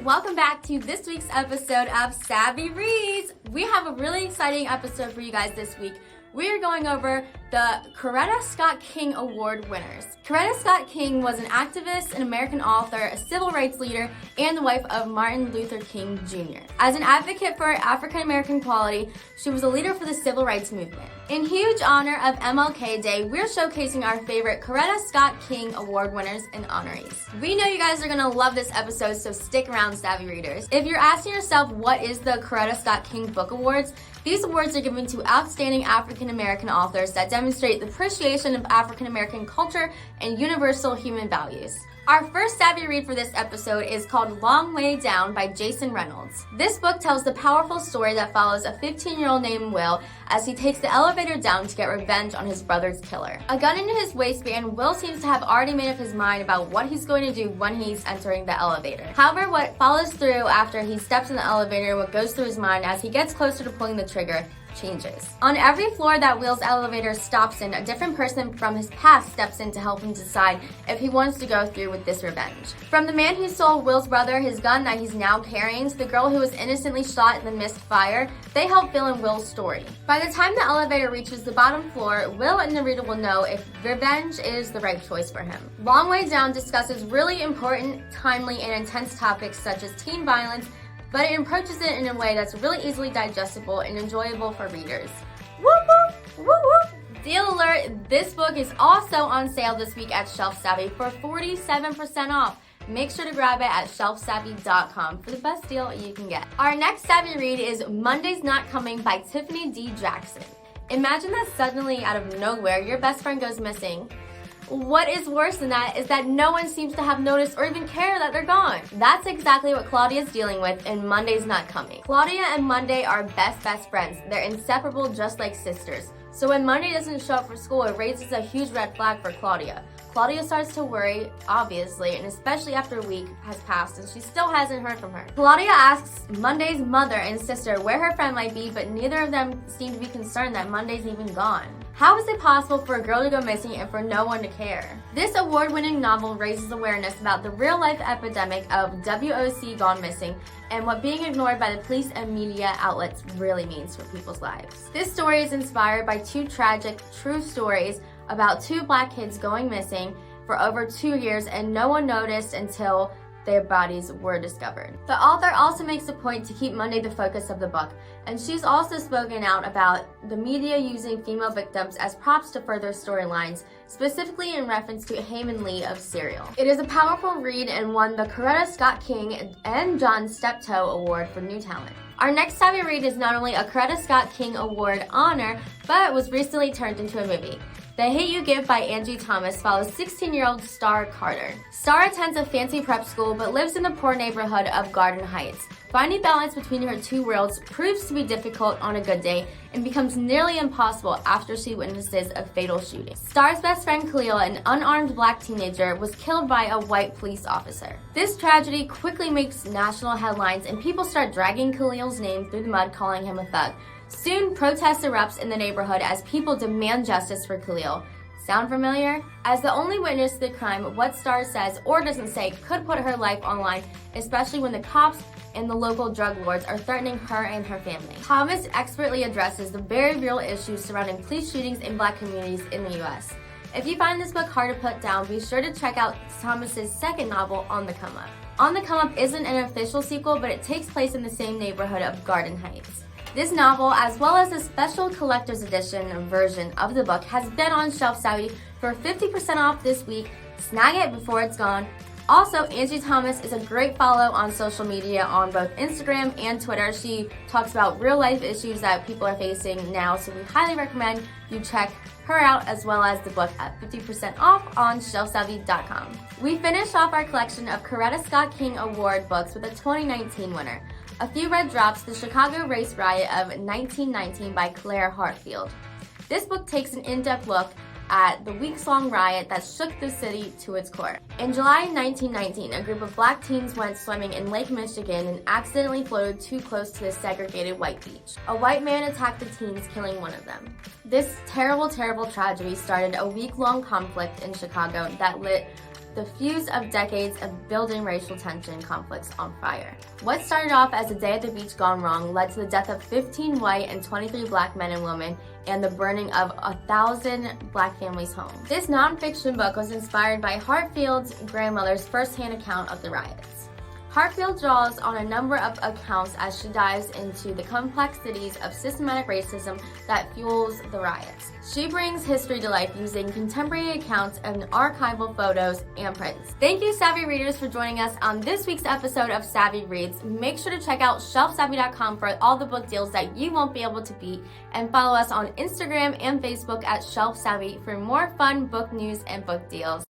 welcome back to this week's episode of Savvy Reads. We have a really exciting episode for you guys this week. We are going over the Coretta Scott King Award winners. Coretta Scott King was an activist, an American author, a civil rights leader, and the wife of Martin Luther King Jr. As an advocate for African American equality, she was a leader for the civil rights movement. In huge honor of MLK Day, we're showcasing our favorite Coretta Scott King Award winners and honorees. We know you guys are going to love this episode, so stick around, Savvy Readers. If you're asking yourself what is the Coretta Scott King Book Awards, these awards are given to outstanding African American authors that demonstrate the appreciation of African American culture and universal human values. Our first Savvy read for this episode is called Long Way Down by Jason Reynolds. This book tells the powerful story that follows a 15-year-old named Will as he takes the elevator down to get revenge on his brother's killer. A gun in his waistband, Will seems to have already made up his mind about what he's going to do when he's entering the elevator. However, what follows through after he steps in the elevator and what goes through his mind as he gets closer to pulling the trigger changes. On every floor that Will's elevator stops in, a different person from his past steps in to help him decide if he wants to go through with this revenge. From the man who sold Will's brother his gun that he's now carrying to the girl who was innocently shot and then missed fire, they help fill in Will's story. By the time the elevator reaches the bottom floor, Will and the reader will know if revenge is the right choice for him. Long Way Down discusses really important, timely, and intense topics such as teen violence, but it approaches it in a way that's really easily digestible and enjoyable for readers. Whoop whoop, whoop whoop. Deal alert, this book is also on sale this week at Shelf Savvy for 47% off. Make sure to grab it at shelfsavvy.com for the best deal you can get. Our next Savvy read is Monday's Not Coming by Tiffany D. Jackson. Imagine that suddenly, out of nowhere, your best friend goes missing. What is worse than that is that no one seems to have noticed or even care that they're gone. That's exactly what Claudia is dealing with in Monday's Not Coming. Claudia and Monday are best friends. They're inseparable, just like sisters. So when Monday doesn't show up for school, it raises a huge red flag for Claudia. Claudia starts to worry, obviously, and especially after a week has passed and she still hasn't heard from her. Claudia asks Monday's mother and sister where her friend might be, but neither of them seem to be concerned that Monday's even gone. How is it possible for a girl to go missing and for no one to care? This award-winning novel raises awareness about the real-life epidemic of WOC gone missing and what being ignored by the police and media outlets really means for people's lives. This story is inspired by two tragic, true stories about two black kids going missing for over 2 years and no one noticed until their bodies were discovered. The author also makes a point to keep Monday the focus of the book, and she's also spoken out about the media using female victims as props to further storylines, specifically in reference to Heyman Lee of Serial. It is a powerful read and won the Coretta Scott King and John Steptoe Award for New Talent. Our next Savvy read is not only a Coretta Scott King Award honor, but was recently turned into a movie. The Hate U Give by Angie Thomas follows 16-year-old Star Carter. Star attends a fancy prep school but lives in the poor neighborhood of Garden Heights. Finding balance between her two worlds proves to be difficult on a good day and becomes nearly impossible after she witnesses a fatal shooting. Star's best friend Khalil, an unarmed black teenager, was killed by a white police officer. This tragedy quickly makes national headlines and people start dragging Khalil's name through the mud, calling him a thug. Soon, protest erupts in the neighborhood as people demand justice for Khalil. Sound familiar? As the only witness to the crime, what Star says or doesn't say could put her life online, especially when the cops and the local drug lords are threatening her and her family. Thomas expertly addresses the very real issues surrounding police shootings in black communities in the U.S. If you find this book hard to put down, be sure to check out Thomas's second novel, On the Come Up. On the Come Up isn't an official sequel, but it takes place in the same neighborhood of Garden Heights. This novel, as well as a special collector's edition version of the book, has been on Shelf Savvy for 50% off this week. Snag it before it's gone. Also, Angie Thomas is a great follow on social media on both Instagram and Twitter. She talks about real life issues that people are facing now, so we highly recommend you check her out as well as the book at 50% off on shelfsavvy.com. We finished off our collection of Coretta Scott King Award books with a 2019 winner. A Few Red Drops, The Chicago Race Riot of 1919 by Claire Hartfield. This book takes an in-depth look at the weeks-long riot that shook the city to its core. In July 1919, a group of black teens went swimming in Lake Michigan and accidentally floated too close to the segregated white beach. A white man attacked the teens, killing one of them. This terrible tragedy started a week-long conflict in Chicago that lit the fuse of decades of building racial tension and conflicts on fire. What started off as a day at the beach gone wrong led to the death of 15 white and 23 black men and women and the burning of 1,000 black families' homes. This nonfiction book was inspired by Hartfield's grandmother's firsthand account of the riots. Hartfield draws on a number of accounts as she dives into the complexities of systematic racism that fuels the riots. She brings history to life using contemporary accounts and archival photos and prints. Thank you, Savvy Readers, for joining us on this week's episode of Savvy Reads. Make sure to check out shelfsavvy.com for all the book deals that you won't be able to beat, and follow us on Instagram and Facebook at Shelf Savvy for more fun book news and book deals.